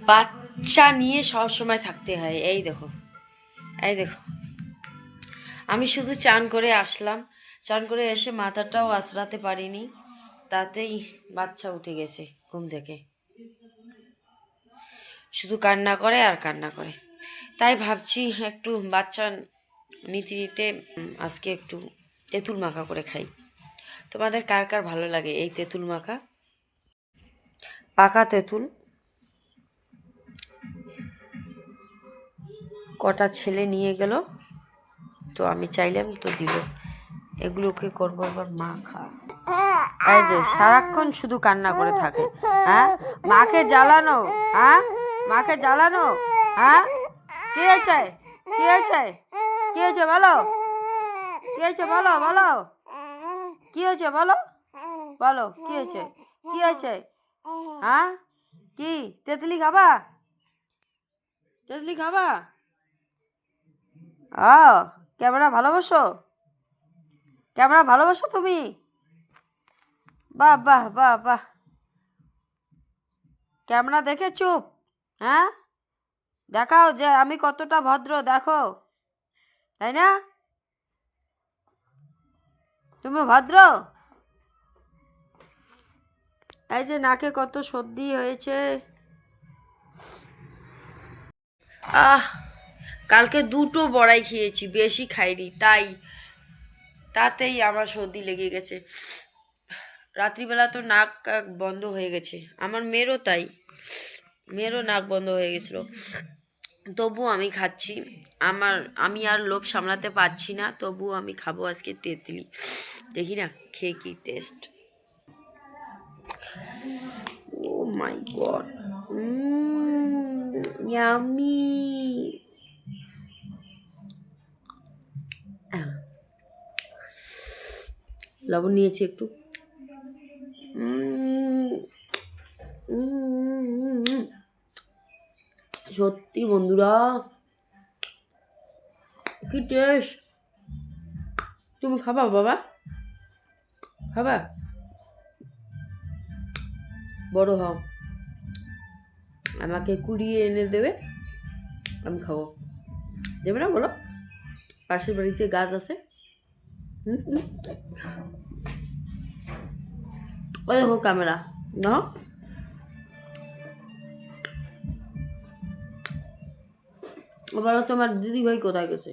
বাচ্চা নিয়ে সব সময় থাকতে হয়। এই দেখো, এই দেখো, আমি শুধু চান করে আসলাম, চান করে এসে মাথাটাও আঁচড়াতে পারিনি, তাতেই বাচ্চা উঠে গেছে ঘুম থেকে। শুধু কান্না করে আর কান্না করে। তাই ভাবছি একটু বাচ্চা নিতে নিতে আজকে একটু তেঁতুল মাখা করে খাই। তোমাদের কার কার ভালো লাগে এই তেঁতুল মাখা? পাকা তেঁতুল কটা ছেলে নিয়ে গেল, তো আমি চাইলাম তো দিল। এগুলোকে করবো এবার মাখা। এই যে সারাক্ষণ শুধু কান্না করে থাকে। হ্যাঁ, মাকে জ্বালানো, হ্যাঁ, মাকে জ্বালানো, হ্যাঁ। কি হয়েছে, কি হয়েছে, কি হয়েছে বলো, কি হয়েছে বলো, বলো কি হয়েছে বলো, বলো কি হয়েছে, কি হয়েছে, হ্যাঁ? কি তেঁতুলি খাবা, তেঁতুলি খাবা? ক্যামেরা ভালোবাসো, ক্যামেরা ভালোবাসো তুমি? বাহ বাহ বাহ বাহ, ক্যামেরা দেখে চুপ, হ্যাঁ? দেখাও যে আমি কতটা ভদ্র, দেখো, তাই না? তুমি ভদ্র? এই যে নাকে কত সর্দি হয়েছে। কালকে 2টো বড়াই খেয়েছি, বেশি খাইনি, তাতেই আমার সর্দি লেগে গেছে। রাত্রিবেলা তো নাক বন্ধ হয়ে গেছে, আমার মেয়েরও তাই, মেয়েরও নাক বন্ধ হয়ে গেছিল। তবু আমি খাচ্ছি, আমি আর লোভ সামলাতে পারছি না, তবু আমি খাবো আজকে তেঁতুলি। দেখি না খেয়ে কি টেস্ট। ও মাই গড, ইয়ামি। লবণ নিয়েছি একটু। সত্যি বন্ধুরা, কি টেস্ট। তুমি খাবা বাবা, খাবা? বড় হও, আমাকে কুড়িয়ে এনে দেবে, আমি খাবো। দেবে না বলো? পাশের বাড়িতে গাছ আছে। ওই দেখো ক্যামেরা, না বলো তোমার দিদি ভাই কোথায় গেছে?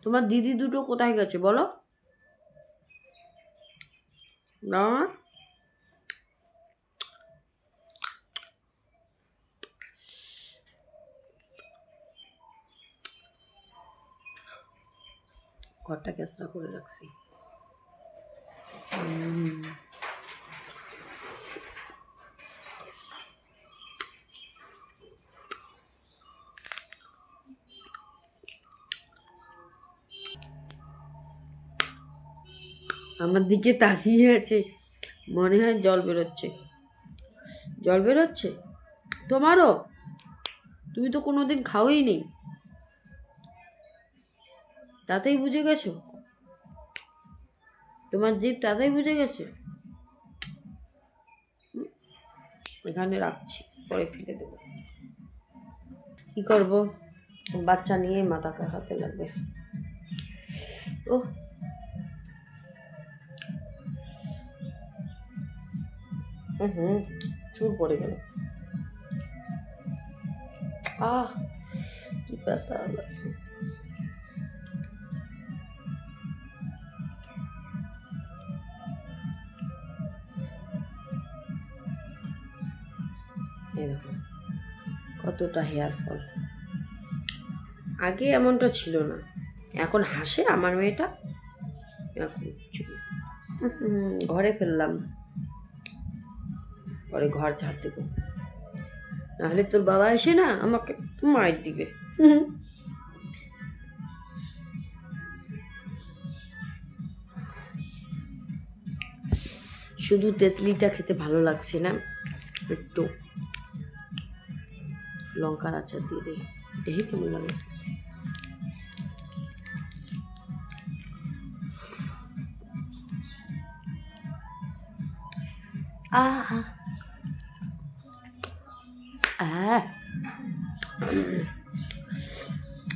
তোমার দিদি দুটো কোথায় গেছে বলো? না, ঘরটা কেসরা করে রাখছি। আমার দিকে তাকিয়ে আছে, মনে হয় জল বেরোচ্ছে, জল বেরোচ্ছে তোমারও? তুমি তো কোনোদিন খাওয়াই নেই, তাতেই বুঝে গেছো? তোমার জিভ তাতেই বুঝে গেছে। এখানে রাখছি, পরে ফেলে দেবো। কি করবো, বাচ্চা নিয়ে মাথা কাটাতে লাগবে। ও চুল পড়ে গেল। কি ব্যথা লাগছে। এরকম কতটা হেয়ার ফল, আগে এমনটা ছিল না, এখন হাসে আমার মেয়েটা। এখন ঘরে ফেললাম, পরে ঘর ঝাড় দেবো, নাহলে তোর বাবা এসে না আমাকে মার দিবে। শুধু তেঁতুলিটা খেতে ভালো লাগছে না, একটু লঙ্কার আচার দিয়ে দিই, দেখি কেমন লাগে। আহা, হ্যাঁ,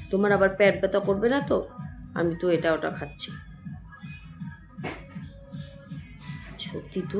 তোমার আবার পেট ব্যথা করবে না তো? আমি তো এটা ওটা খাচ্ছি। সত্যি তো